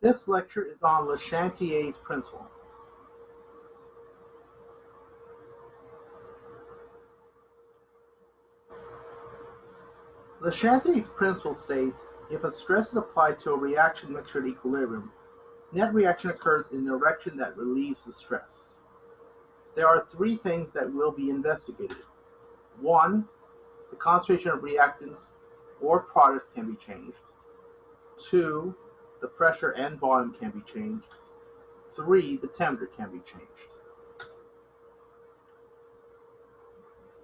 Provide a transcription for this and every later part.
This lecture is on Le Chatelier's principle. Le Chatelier's principle states, if a stress is applied to a reaction mixture at equilibrium, net reaction occurs in the direction that relieves the stress. There are three things that will be investigated. One, the concentration of reactants or products can be changed. Two, the pressure and volume can be changed. Three, the temperature can be changed.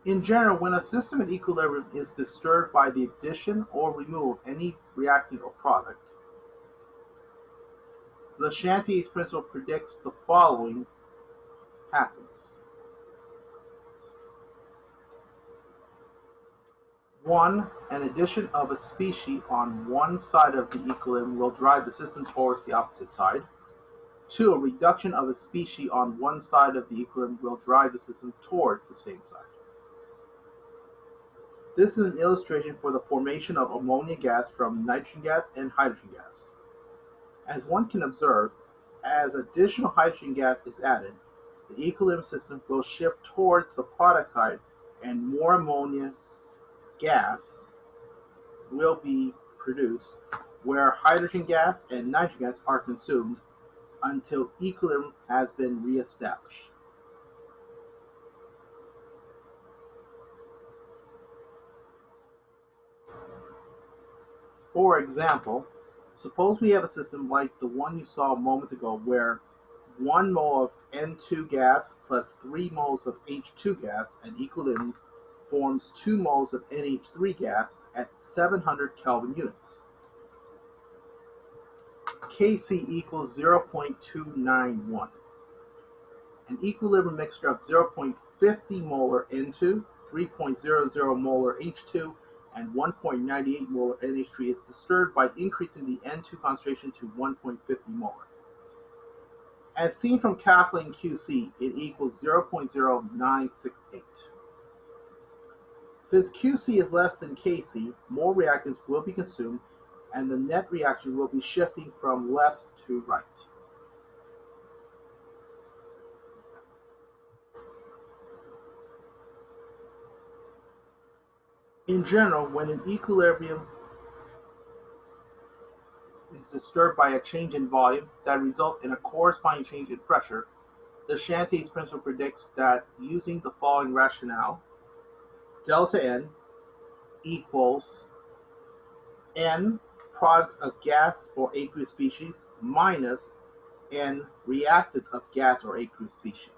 In general, when a system in equilibrium is disturbed by the addition or removal of any reactant or product, Le Chatelier's principle predicts the following happens. 1. An addition of a species on one side of the equilibrium will drive the system towards the opposite side. 2. A reduction of a species on one side of the equilibrium will drive the system towards the same side. This is an illustration for the formation of ammonia gas from nitrogen gas and hydrogen gas. As one can observe, as additional hydrogen gas is added, the equilibrium system will shift towards the product side and more ammonia gas will be produced, where hydrogen gas and nitrogen gas are consumed until equilibrium has been reestablished. For example, suppose we have a system like the one you saw a moment ago where 1 mole of N2 gas plus 3 moles of H2 gas at equilibrium forms 2 moles of NH3 gas at 700 Kelvin units. Kc equals 0.291. An equilibrium mixture of 0.50 molar N2, 3.00 molar H2, and 1.98 molar NH3 is disturbed by increasing the N2 concentration to 1.50 molar. As seen from calculating Qc, it equals 0.0968. Since Qc is less than Kc, more reactants will be consumed and the net reaction will be shifting from left to right. In general, when an equilibrium is disturbed by a change in volume that results in a corresponding change in pressure, the Chatelier's principle predicts that using the following rationale, delta N equals N products of gas or aqueous species minus N reactants of gas or aqueous species.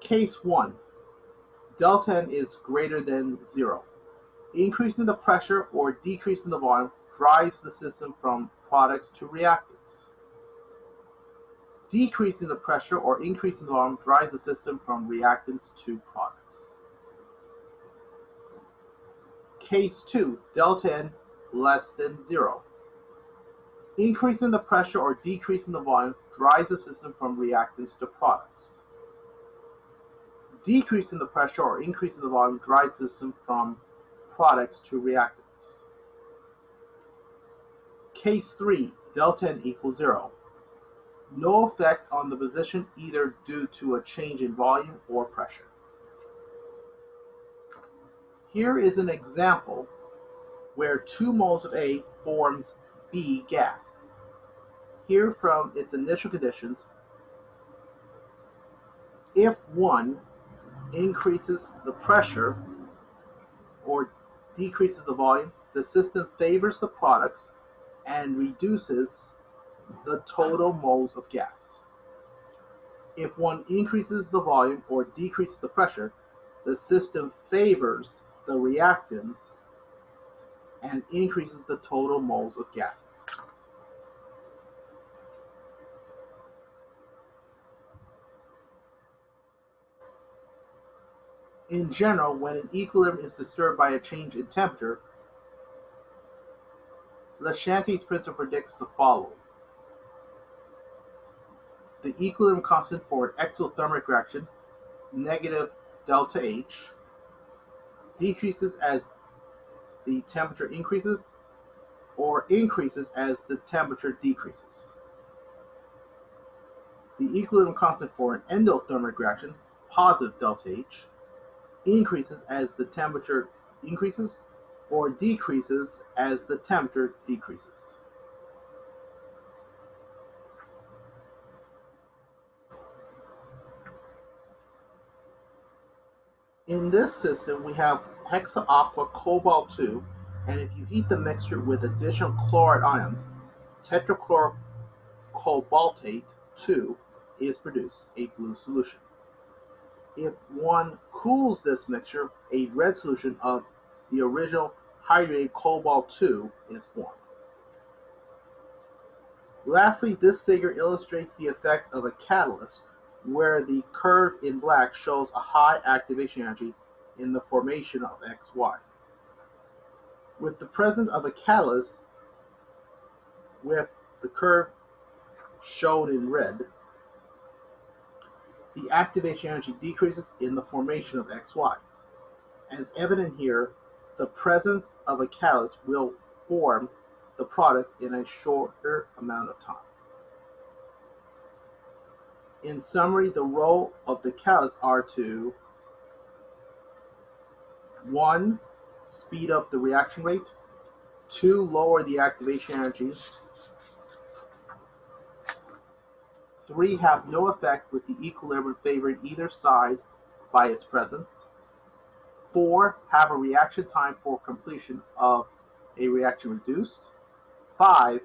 Case 1. Delta N is greater than 0. Increasing the pressure or decreasing the volume drives the system from products to reactants. Decreasing the pressure or increasing the volume drives the system from reactants to products. Case 2, delta N less than 0. Increasing the pressure or decreasing the volume drives the system from reactants to products. Decreasing the pressure or increasing the volume drives the system from products to reactants. Case 3, delta N equals 0. No effect on the position either due to a change in volume or pressure. Here is an example where 2 moles of A forms B gas. Here from its initial conditions, if 1 increases the pressure or decreases the volume, the system favors the products and reduces the total moles of gas. If 1 increases the volume or decreases the pressure, the system favors the reactants and increases the total moles of gases. In general, when an equilibrium is disturbed by a change in temperature, Le Chatelier's principle predicts the following. The equilibrium constant for an exothermic reaction, negative delta H, decreases as the temperature increases, or increases as the temperature decreases. The equilibrium constant for an endothermic reaction, positive delta H, increases as the temperature increases or decreases as the temperature decreases. In this system, we have hexaaqua cobalt 2, and if you heat the mixture with additional chloride ions, tetrachlorocobaltate 2 is produced, a blue solution. If one cools this mixture, a red solution of the original hydrated cobalt 2 is formed. Lastly, this figure illustrates the effect of a catalyst, where the curve in black shows a high activation energy in the formation of XY. With the presence of a catalyst, with the curve shown in red, the activation energy decreases in the formation of XY. As evident here, the presence of a catalyst will form the product in a shorter amount of time. In summary, the role of the catalysts are to 1. Speed up the reaction rate, 2. Lower the activation energy, 3. Have no effect with the equilibrium favoring either side by its presence, 4. Have a reaction time for completion of a reaction reduced, 5.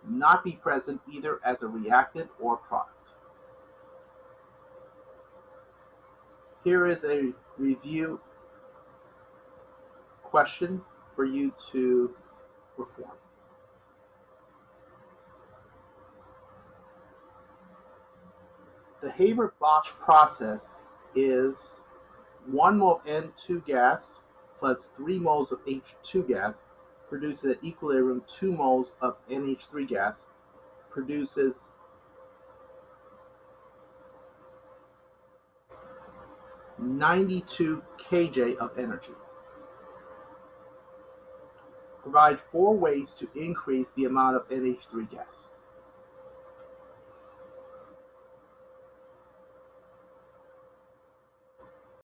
Not be present either as a reactant or product. Here is a review question for you to perform. The Haber-Bosch process is 1 mole of N2 gas plus 3 moles of H2 gas produces at equilibrium 2 moles of NH3 gas, produces 92 kJ of energy. Provide 4 ways to increase the amount of NH3 gas.